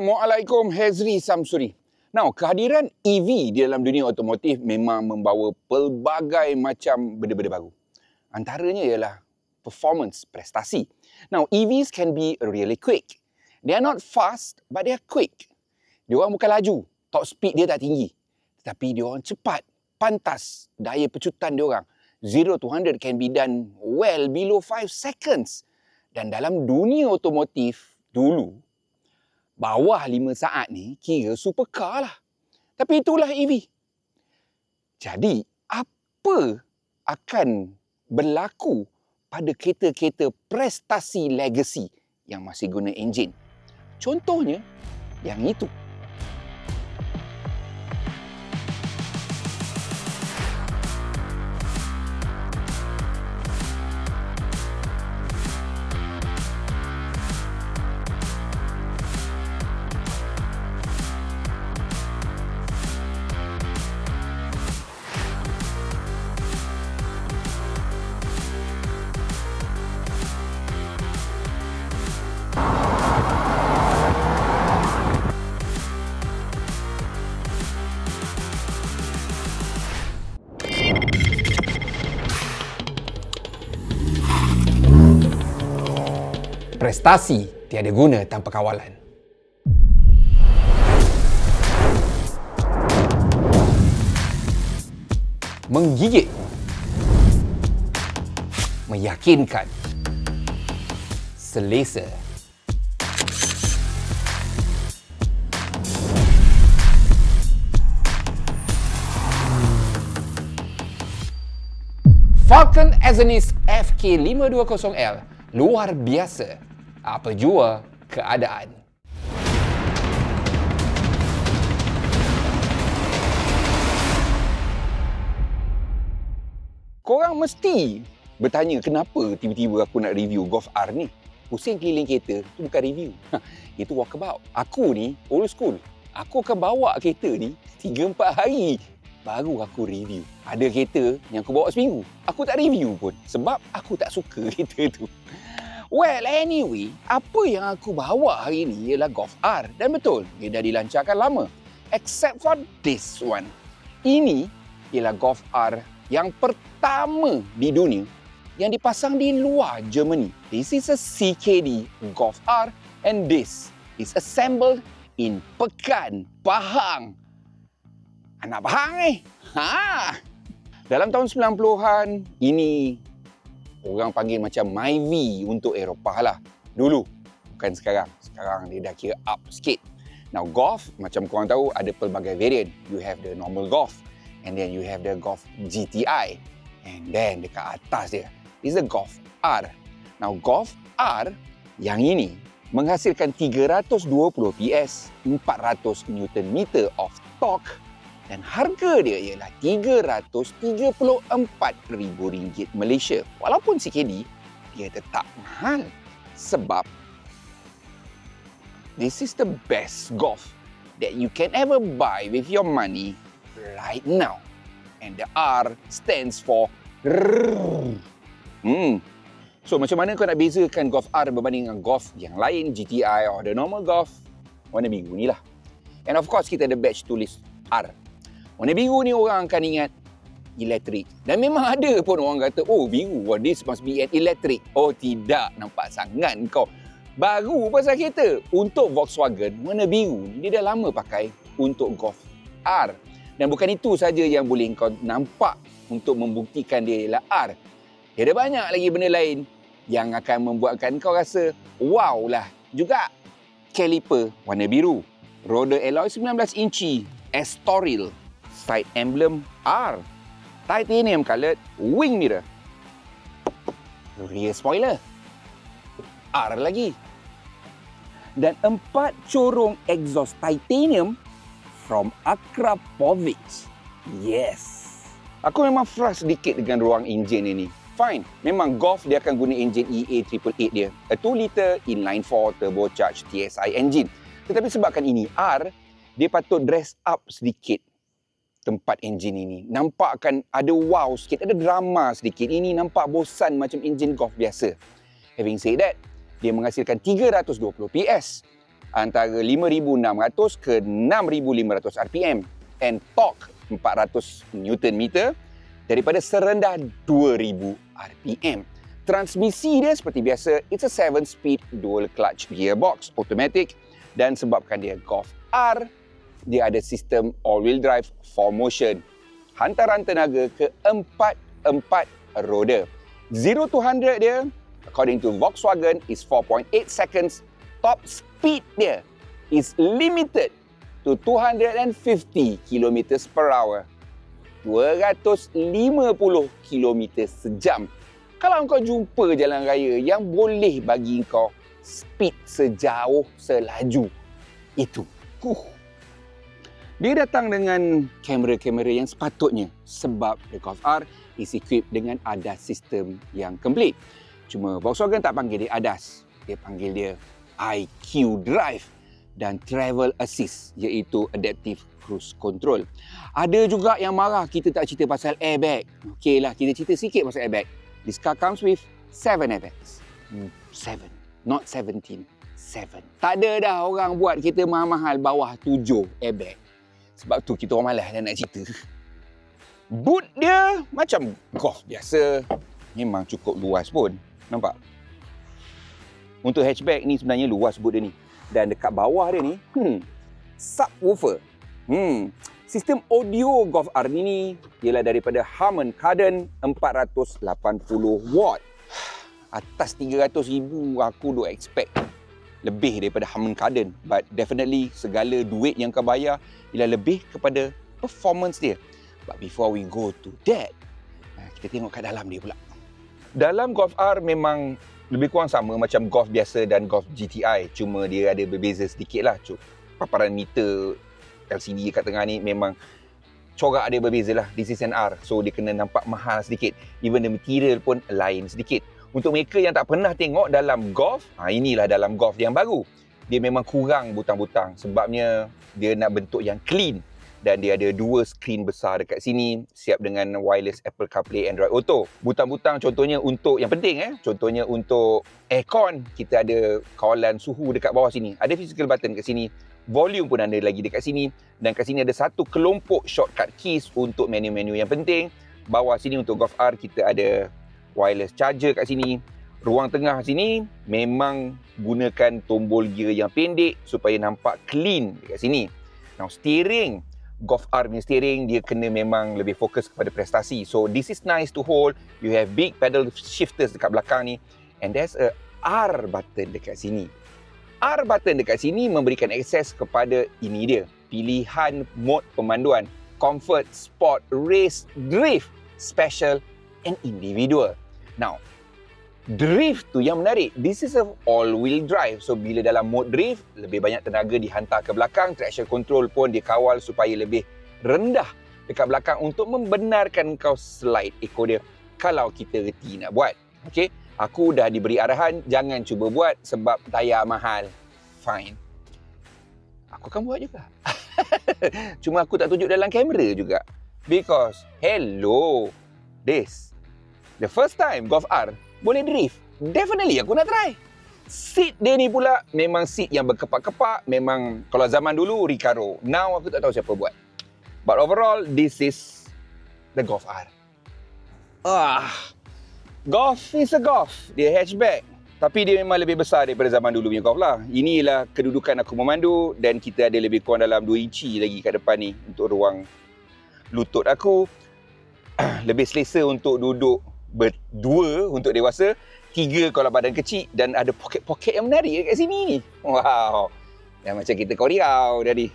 Assalamualaikum, Hezri Samsuri. Now, kehadiran EV di dalam dunia otomotif memang membawa pelbagai macam benda-benda baru. Antaranya ialah performance, prestasi. Now, EVs can be really quick. They are not fast, but they are quick. Diorang bukan laju, top speed dia tak tinggi. Tetapi diorang cepat, pantas daya pecutan diorang. 0 to 100 can be done well below 5 seconds. Dan dalam dunia otomotif dulu, bawah 5 saat ni kira supercar lah. Tapi itulah EV. Jadi, apa akan berlaku pada kereta-kereta prestasi legacy yang masih guna enjin? Contohnya, yang itu. Prestasi tiada guna tanpa kawalan. Menggigit, meyakinkan, selesa. Falcon Azenis FK520L luar biasa. Apa jua keadaan. Korang mesti bertanya kenapa tiba-tiba aku nak review Golf R ni. Pusing keliling kereta tu bukan review. Itu walkabout. Aku ni old school. Aku akan bawa kereta ni 3-4 hari baru aku review. Ada kereta yang aku bawa seminggu, aku tak review pun sebab aku tak suka kereta tu. Well, anyway, apa yang aku bawa hari ni ialah Golf R. Dan betul, dia dah dilancarkan lama. Except for this one. Ini ialah Golf R yang pertama di dunia yang dipasang di luar Germany. This is a CKD Golf R and this is assembled in Pekan, Pahang. Anak Pahang Ha! Dalam tahun 90-an, ini orang panggil macam Myvi untuk Eropah lah. Dulu, bukan sekarang. Sekarang dia dah kira up sikit. Now, Golf, macam korang tahu, ada pelbagai variant. You have the normal Golf. And then you have the Golf GTI. And then dekat atas dia is the Golf R. Now, Golf R yang ini menghasilkan 320 PS, 400 Nm of torque. Dan harga dia ialah RM334,000 Malaysia. Walaupun CKD, dia tetap mahal. Sebab this is the best Golf that you can ever buy with your money right now. And the R stands for So, macam mana kau nak bezakan Golf R berbanding dengan Golf yang lain, GTI or the normal Golf? Warna biru ni lah. And of course, kita ada badge tulis R. Warna biru ni orang akan ingat elektrik. Dan memang ada pun orang kata, oh biru, this must be an electric. Oh tidak, nampak sangat kau. Baru pasal kereta. Untuk Volkswagen, warna biru ni dia dah lama pakai untuk Golf R. Dan bukan itu saja yang boleh kau nampak untuk membuktikan dia ialah R. Dia ada banyak lagi benda lain yang akan membuatkan kau rasa wow lah juga. Caliper warna biru. Roda alloy 19 inci. Estoril. Side emblem R. Titanium coloured wing mirror. Rear spoiler R lagi. Dan 4 corong exhaust titanium from Akrapovic. Yes. Aku memang frust sedikit dengan ruang enjin ini. Fine, memang Golf dia akan guna enjin EA888 dia. A 2 liter inline 4 turbocharged TSI engine. Tetapi sebabkan ini R, dia patut dress up sedikit tempat enjin ini. Nampak akan ada wow sikit, ada drama sedikit. Ini nampak bosan macam enjin Golf biasa. Having said that, dia menghasilkan 320 PS, antara 5,600 ke 6,500 RPM and torque 400 Nm daripada serendah 2,000 RPM. Transmisi dia seperti biasa, it's a 7-speed dual clutch gearbox automatic, dan sebabkan dia Golf R, dia ada sistem all-wheel drive 4Motion. Hantaran tenaga ke 4 roda. 0 to 100 dia, according to Volkswagen, is 4.8 seconds. Top speed dia is limited to 250 km per hour. 250 km sejam. Kalau kau jumpa jalan raya yang boleh bagi kau speed sejauh selaju itu. Dia datang dengan kamera-kamera yang sepatutnya sebab the Golf R is equipped dengan ADAS sistem yang komplit. Cuma Volkswagen tak panggil dia ADAS. Dia panggil dia IQ Drive dan Travel Assist, iaitu Adaptive Cruise Control. Ada juga yang marah kita tak cerita pasal airbag. Okeylah, kita cerita sikit pasal airbag. This car comes with 7 airbags. 7, not 17. 7. Tak ada dah orang buat kereta mahal-mahal bawah 7 airbag. Sebab tu kita orang malas dah nak cerita. Boot dia macam Golf biasa. Memang cukup luas pun. Nampak? Untuk hatchback ni sebenarnya luas boot dia ni. Dan dekat bawah dia ni, subwoofer. Sistem audio Golf R ni ialah daripada Harman Kardon 480 watt. Atas 300,000 aku duk expect lebih daripada Harman Kardon. But definitely segala duit yang kau bayar ialah lebih kepada performance dia. But before we go to that, kita tengok kat dalam dia pula. Dalam Golf R memang lebih kurang sama macam Golf biasa dan Golf GTI. Cuma dia ada berbeza sedikit lah. Paparan meter LCD kat tengah ni memang corak dia berbeza lah. This is an R. So dia kena nampak mahal sedikit. Even the material pun lain sedikit. Untuk mereka yang tak pernah tengok dalam Golf, inilah dalam Golf yang baru. Dia memang kurang butang-butang. Sebabnya dia nak bentuk yang clean. Dan dia ada 2 skrin besar dekat sini, siap dengan wireless Apple CarPlay, Android Auto. Butang-butang contohnya untuk, yang penting contohnya untuk aircon, kita ada kawalan suhu dekat bawah sini. Ada physical button kat sini. Volume pun ada lagi dekat sini. Dan kat sini ada satu kelompok shortcut keys untuk menu-menu yang penting. Bawah sini untuk Golf R kita ada wireless charger kat sini. Ruang tengah sini memang gunakan tombol gear yang pendek supaya nampak clean dekat sini. Now steering, Golf R punya steering dia kena memang lebih fokus kepada prestasi. So this is nice to hold. You have big pedal shifters dekat belakang ni. And there's a R button dekat sini. R button dekat sini memberikan akses kepada ini dia. Pilihan mod pemanduan. Comfort, Sport, Race, Drift, Special and Individual. Now, drift tu yang menarik. This is a all-wheel drive. So, bila dalam mode drift, lebih banyak tenaga dihantar ke belakang. Traction control pun dikawal supaya lebih rendah dekat belakang untuk membenarkan kau slide ekor dia kalau kita reti nak buat. Okay? Aku dah diberi arahan, jangan cuba buat sebab tayar mahal. Fine. Aku akan buat juga. Cuma aku tak tunjuk dalam kamera juga. Because, hello, this, the first time Golf R boleh drift. Definitely aku nak try. Seat dia ni pula memang seat yang berkepak-kepak. Memang kalau zaman dulu Recaro. Now aku tak tahu siapa buat. But overall, this is the Golf R. Golf is a Golf. Dia hatchback. Tapi dia memang lebih besar daripada zaman dulu punya Golf lah. Inilah kedudukan aku memandu. Dan kita ada lebih kurang dalam 2 inci lagi kat depan ni. Untuk ruang lutut aku. Lebih selesa untuk duduk berdua untuk dewasa. 3 kalau badan kecil. Dan ada poket-poket yang menarik dekat sini ni. Wow. Dan macam kita Korea tadi.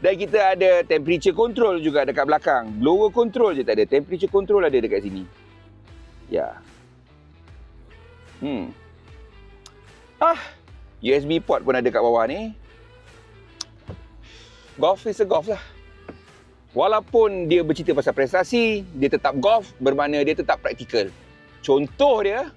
Dan kita ada temperature control juga dekat belakang. Blower control je tak ada. Temperature control ada dekat sini. Ya. USB port pun ada kat bawah ni. Golf is a Golf lah. Walaupun dia bercerita pasal prestasi, dia tetap Golf bermakna dia tetap praktikal. Contoh dia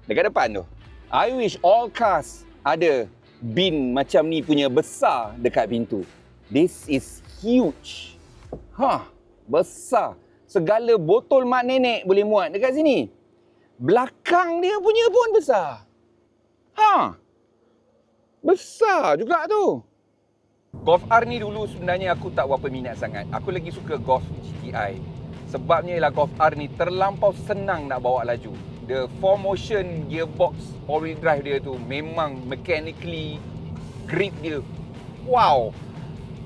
dekat depan tu. I wish all cars ada bin macam ni punya besar dekat pintu. This is huge. Besar. Segala botol mak nenek boleh muat dekat sini. Belakang dia punya pun besar. Besar juga tu. Golf R ni dulu sebenarnya aku tak berapa minat sangat. Aku lagi suka Golf GTI. Sebabnya ialah Golf R ni terlampau senang nak bawa laju. The 4Motion gearbox all-wheel drive dia tu memang mechanically grip dia. Wow.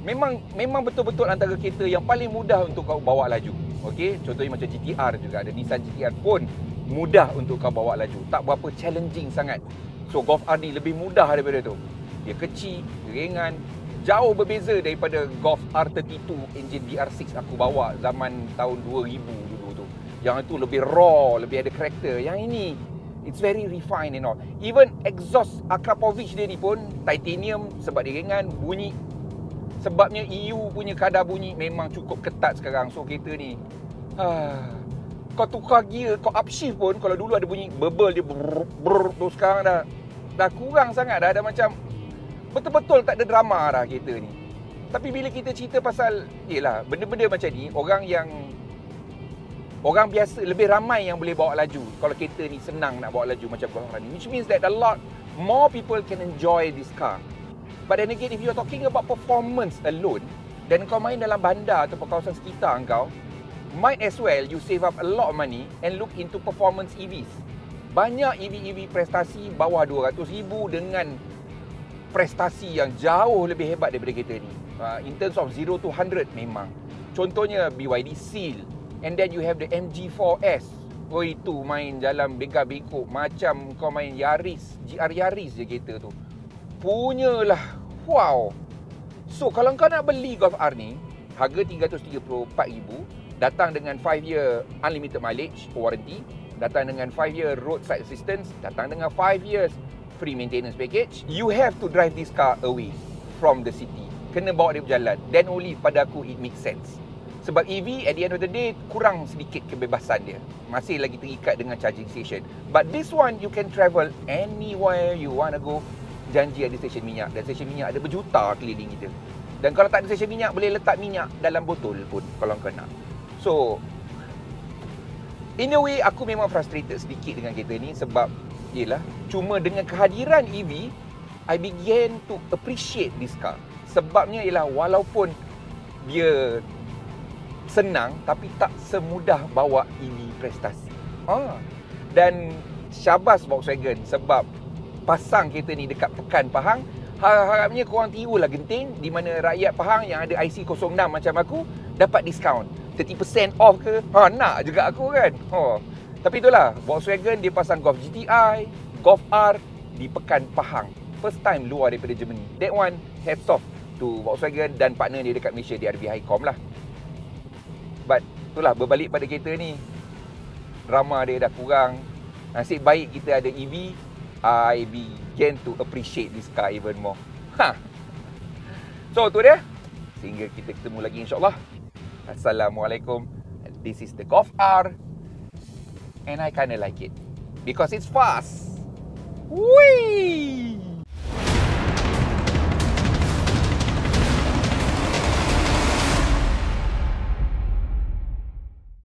Memang betul-betul antara kereta yang paling mudah untuk kau bawa laju. Okey, contohnya macam GTR juga, ada Nissan GTR pun mudah untuk kau bawa laju. Tak berapa challenging sangat. So Golf R ni lebih mudah daripada tu. Dia kecil, ringan, jauh berbeza daripada Golf R32 engine VR6 aku bawa zaman tahun 2000 dulu tu. Yang itu lebih raw, lebih ada karakter. Yang ini it's very refined and all. Even exhaust Akrapovic dia ni pun titanium sebab dia ringan, bunyi. Sebabnya EU punya kadar bunyi memang cukup ketat sekarang. So kereta ni kau tukar gear, kau upshift pun, kalau dulu ada bunyi bubble dia brrr tu, sekarang dah kurang sangat dah. Ada macam betul-betul tak ada drama dah kereta ni. Tapi bila kita cerita pasal yelah, benda-benda macam ni, orang biasa lebih ramai yang boleh bawa laju. Kalau kereta ni senang nak bawa laju macam Golf R ni, which means that a lot more people can enjoy this car. But then again, if you're talking about performance alone, dan kau main dalam bandar atau kawasan sekitar kau, might as well you save up a lot of money and look into performance EVs. Banyak EV prestasi bawah 200,000 dengan prestasi yang jauh lebih hebat daripada kereta ni. In terms of 0 to 100 memang. Contohnya BYD Seal. And then you have the MG4S. Oh, itu main jalan bengkak-bengkok macam kau main Yaris, GR Yaris je kereta tu. Punyalah. Wow. So kalau kau nak beli Golf R ni, harga RM334,000, datang dengan 5 year unlimited mileage warranty, datang dengan 5 year roadside assistance, datang dengan 5 years free maintenance package. You have to drive this car away from the city. Kena bawa dia berjalan. Then only pada aku it makes sense. Sebab EV at the end of the day kurang sedikit kebebasan dia. Masih lagi terikat dengan charging station. But this one you can travel anywhere you want to go. Janji ada stesen minyak, dan stesen minyak ada berjuta keliling kita. Dan kalau tak ada stesen minyak, boleh letak minyak dalam botol pun kalau kau nak. So in a way aku memang frustrated sedikit dengan kereta ni. Sebab yelah, cuma dengan kehadiran EV, I began to appreciate this car. Sebabnya ialah walaupun dia senang, tapi tak semudah bawa EV prestasi. Dan syabas Volkswagen sebab pasang kereta ni dekat Pekan Pahang. Harapnya korang tirulah genting, di mana rakyat Pahang yang ada IC06 macam aku dapat diskaun 30% off ke. Nak juga aku kan. Tapi itulah, Volkswagen dia pasang Golf GTI, Golf R di Pekan Pahang. First time luar daripada Germany. That one, hats off to Volkswagen dan partner dia dekat Malaysia, DRB Highcom lah. But itulah, berbalik pada kereta ni, drama dia dah kurang. Nasib baik kita ada EV. I began to appreciate this car even more. So tu dia. Sehingga kita ketemu lagi insyaAllah. Assalamualaikum. This is the Golf R. And I kinda like it because it's fast. Whee!